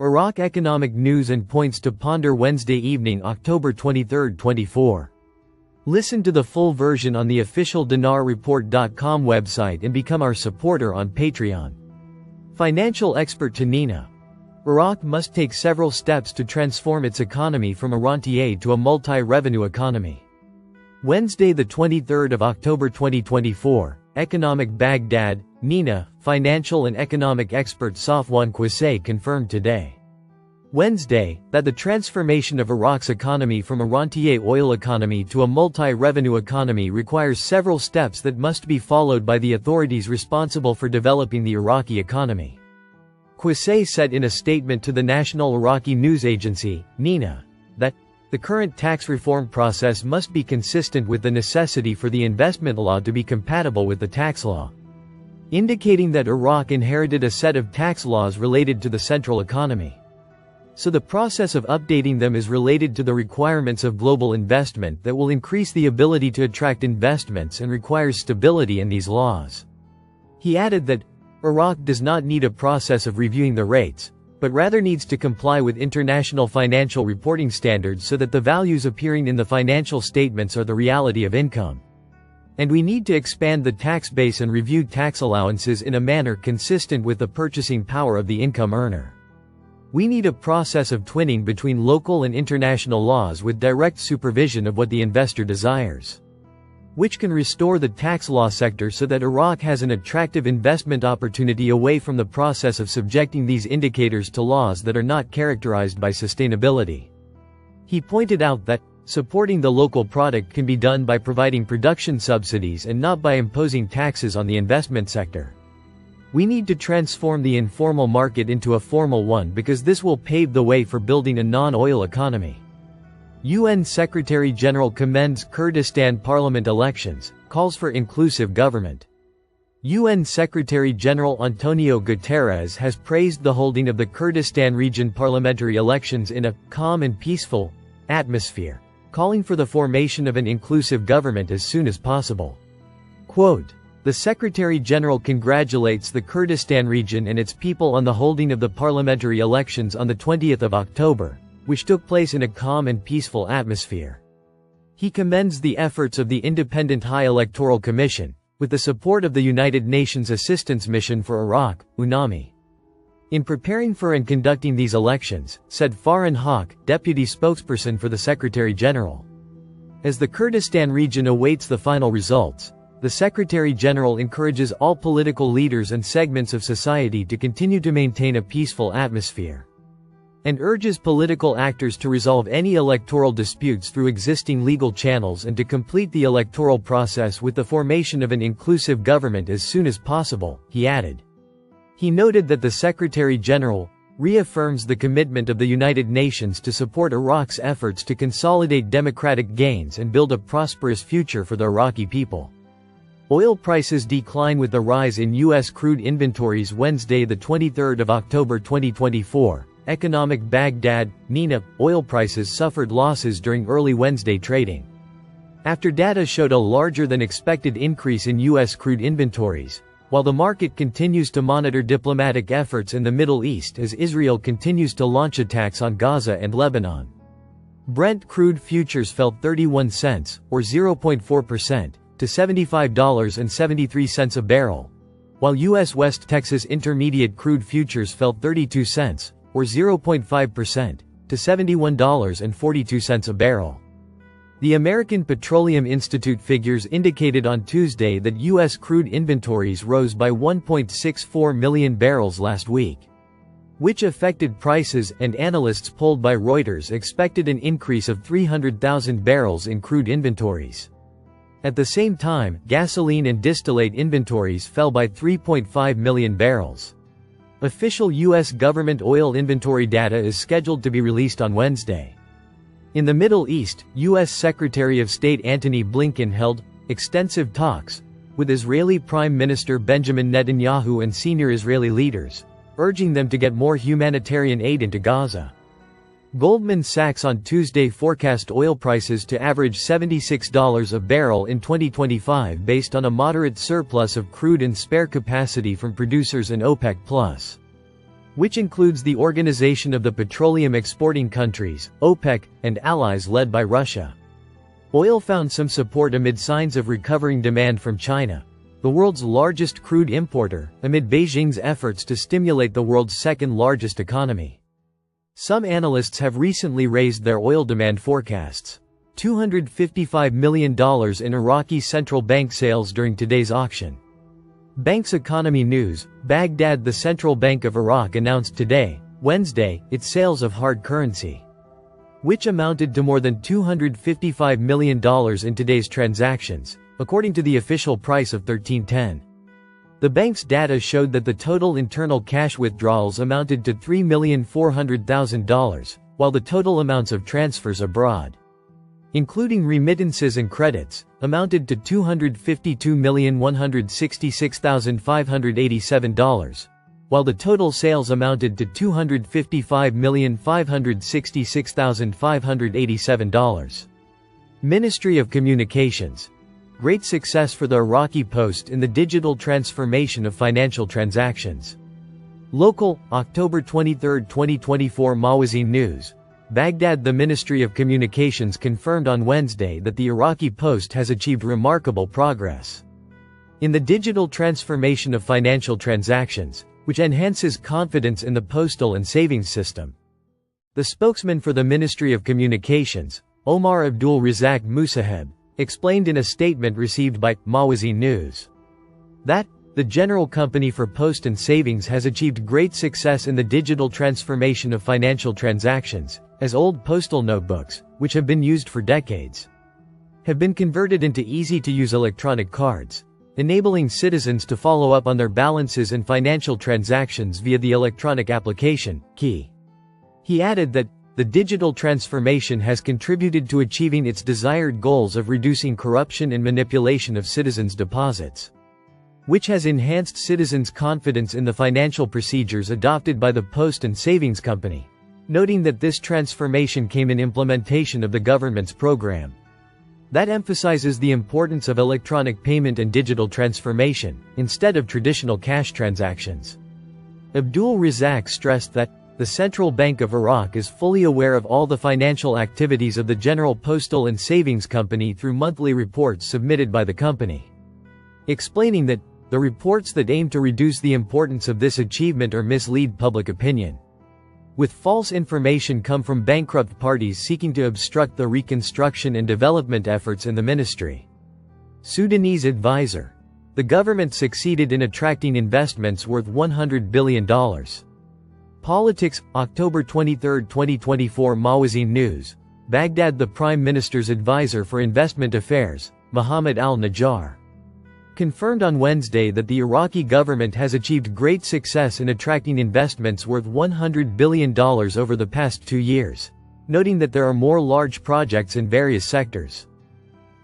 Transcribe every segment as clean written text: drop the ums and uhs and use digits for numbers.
Iraq economic news and points to ponder Wednesday evening, October 23, 24. Listen to the full version on the official dinarreport.com website and become our supporter on Patreon. Financial expert Tanina. Iraq must take several steps to transform its economy from a rentier to a multi-revenue economy. Wednesday, the 23rd of October 2024, Economic Baghdad, Nina, financial and economic expert Safwan Qusay confirmed today, Wednesday, that the transformation of Iraq's economy from a rentier oil economy to a multi-revenue economy requires several steps that must be followed by the authorities responsible for developing the Iraqi economy. Qusay said in a statement to the National Iraqi News Agency, Nina, that the current tax reform process must be consistent with the necessity for the investment law to be compatible with the tax law, indicating that Iraq inherited a set of tax laws related to the central economy. So the process of updating them is related to the requirements of global investment that will increase the ability to attract investments and requires stability in these laws. He added that Iraq does not need a process of reviewing the rates, but rather needs to comply with international financial reporting standards so that the values appearing in the financial statements are the reality of income. And we need to expand the tax base and review tax allowances in a manner consistent with the purchasing power of the income earner. We need a process of twinning between local and international laws with direct supervision of what the investor desires, which can restore the tax law sector so that Iraq has an attractive investment opportunity away from the process of subjecting these indicators to laws that are not characterized by sustainability. He pointed out that supporting the local product can be done by providing production subsidies and not by imposing taxes on the investment sector. We need to transform the informal market into a formal one because this will pave the way for building a non-oil economy. UN Secretary-General commends Kurdistan parliament elections, calls for inclusive government. UN Secretary-General Antonio Guterres has praised the holding of the Kurdistan region parliamentary elections in a calm and peaceful atmosphere, calling for the formation of an inclusive government as soon as possible. Quote, "The Secretary-General congratulates the Kurdistan region and its people on the holding of the parliamentary elections on the 20th of October, which took place in a calm and peaceful atmosphere. He commends the efforts of the Independent High Electoral Commission, with the support of the United Nations Assistance Mission for Iraq, UNAMI, in preparing for and conducting these elections," said Farhan Haq, deputy spokesperson for the Secretary-General. As the Kurdistan region awaits the final results, the Secretary-General encourages all political leaders and segments of society to continue to maintain a peaceful atmosphere, and urges political actors to resolve any electoral disputes through existing legal channels and to complete the electoral process with the formation of an inclusive government as soon as possible, he added. He noted that the Secretary-General reaffirms the commitment of the United Nations to support Iraq's efforts to consolidate democratic gains and build a prosperous future for the Iraqi people. Oil prices decline with the rise in U.S. crude inventories Wednesday, the 23rd of October 2024. Economic Baghdad, Nina, oil prices suffered losses during early Wednesday trading, after data showed a larger than expected increase in U.S. crude inventories, while the market continues to monitor diplomatic efforts in the Middle East as Israel continues to launch attacks on Gaza and Lebanon. Brent crude futures fell 31 cents, or 0.4%, to $75.73 a barrel, while U.S. West Texas Intermediate crude futures fell 32 cents, or 0.5%, to $71.42 a barrel. The American Petroleum Institute figures indicated on Tuesday that U.S. crude inventories rose by 1.64 million barrels last week, which affected prices, and analysts polled by Reuters expected an increase of 300,000 barrels in crude inventories. At the same time, gasoline and distillate inventories fell by 3.5 million barrels. Official U.S. government oil inventory data is scheduled to be released on Wednesday. In the Middle East, U.S. Secretary of State Antony Blinken held extensive talks with Israeli Prime Minister Benjamin Netanyahu and senior Israeli leaders, urging them to get more humanitarian aid into Gaza. Goldman Sachs on Tuesday forecast oil prices to average $76 a barrel in 2025 based on a moderate surplus of crude and spare capacity from producers and OPEC+. which includes the Organization of the Petroleum Exporting Countries, OPEC, and allies led by Russia. Oil found some support amid signs of recovering demand from China, the world's largest crude importer, amid Beijing's efforts to stimulate the world's second-largest economy. Some analysts have recently raised their oil demand forecasts. $255 million in Iraqi central bank sales during today's auction. Bank's Economy News, Baghdad. The Central Bank of Iraq announced today, Wednesday, its sales of hard currency, which amounted to more than $255 million in today's transactions, according to the official price of 1310. The bank's data showed that the total internal cash withdrawals amounted to $3,400,000, while the total amounts of transfers abroad, including remittances and credits, amounted to $252,166,587, while the total sales amounted to $255,566,587. Ministry of Communications. Great success for the Iraqi Post in the digital transformation of financial transactions. Local, October 23, 2024. Mawazin News, Baghdad. The Ministry of Communications confirmed on Wednesday that the Iraqi Post has achieved remarkable progress in the digital transformation of financial transactions, which enhances confidence in the postal and savings system. The spokesman for the Ministry of Communications, Omar Abdul Razak Musaheb, explained in a statement received by Mawazin News that the General Company for Post and Savings has achieved great success in the digital transformation of financial transactions, as old postal notebooks, which have been used for decades, have been converted into easy-to-use electronic cards, enabling citizens to follow up on their balances and financial transactions via the electronic application, Key. He added that the digital transformation has contributed to achieving its desired goals of reducing corruption and manipulation of citizens' deposits, which has enhanced citizens' confidence in the financial procedures adopted by the Post and Savings Company, noting that this transformation came in implementation of the government's program that emphasizes the importance of electronic payment and digital transformation, instead of traditional cash transactions. Abdul Razak stressed that the Central Bank of Iraq is fully aware of all the financial activities of the General Postal and Savings Company through monthly reports submitted by the company, explaining that the reports that aim to reduce the importance of this achievement or mislead public opinion with false information come from bankrupt parties seeking to obstruct the reconstruction and development efforts in the ministry. Sudanese advisor. The government succeeded in attracting investments worth $100 billion. Politics, October 23, 2024. Mawazin News, Baghdad. The Prime Minister's advisor for investment affairs, Mohammed al-Najjar, confirmed on Wednesday that the Iraqi government has achieved great success in attracting investments worth $100 billion over the past 2 years, noting that there are more large projects in various sectors.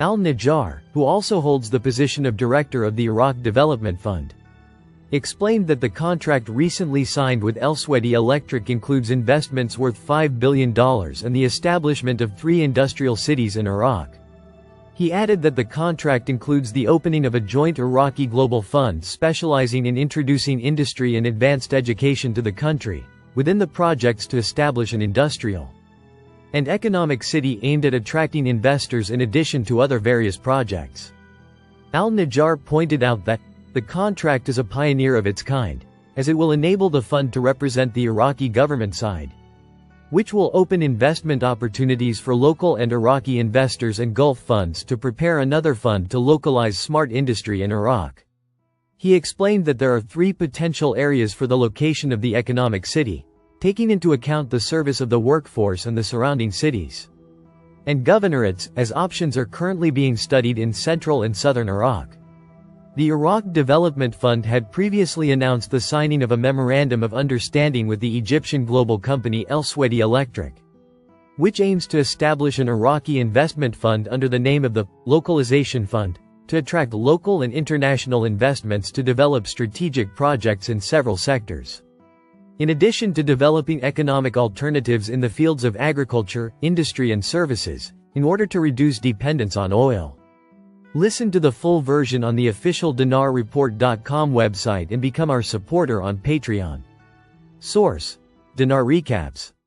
Al-Najjar, who also holds the position of director of the Iraq Development Fund, explained that the contract recently signed with Elsewedy Electric includes investments worth $5 billion and the establishment of 3 industrial cities in Iraq. He added that the contract includes the opening of a joint Iraqi global fund specializing in introducing industry and advanced education to the country, within the projects to establish an industrial and economic city aimed at attracting investors in addition to other various projects. Al-Najjar pointed out that the contract is a pioneer of its kind, as it will enable the fund to represent the Iraqi government side, which will open investment opportunities for local and Iraqi investors and Gulf funds to prepare another fund to localize smart industry in Iraq. He explained that there are 3 potential areas for the location of the economic city, taking into account the service of the workforce and the surrounding cities and governorates, as options are currently being studied in central and southern Iraq. The Iraq Development Fund had previously announced the signing of a memorandum of understanding with the Egyptian global company Elsewedy Electric, which aims to establish an Iraqi investment fund under the name of the Localization Fund, to attract local and international investments to develop strategic projects in several sectors, in addition to developing economic alternatives in the fields of agriculture, industry and services, in order to reduce dependence on oil. Listen to the full version on the official dinarreport.com website and become our supporter on Patreon. Source: Dinar Recaps.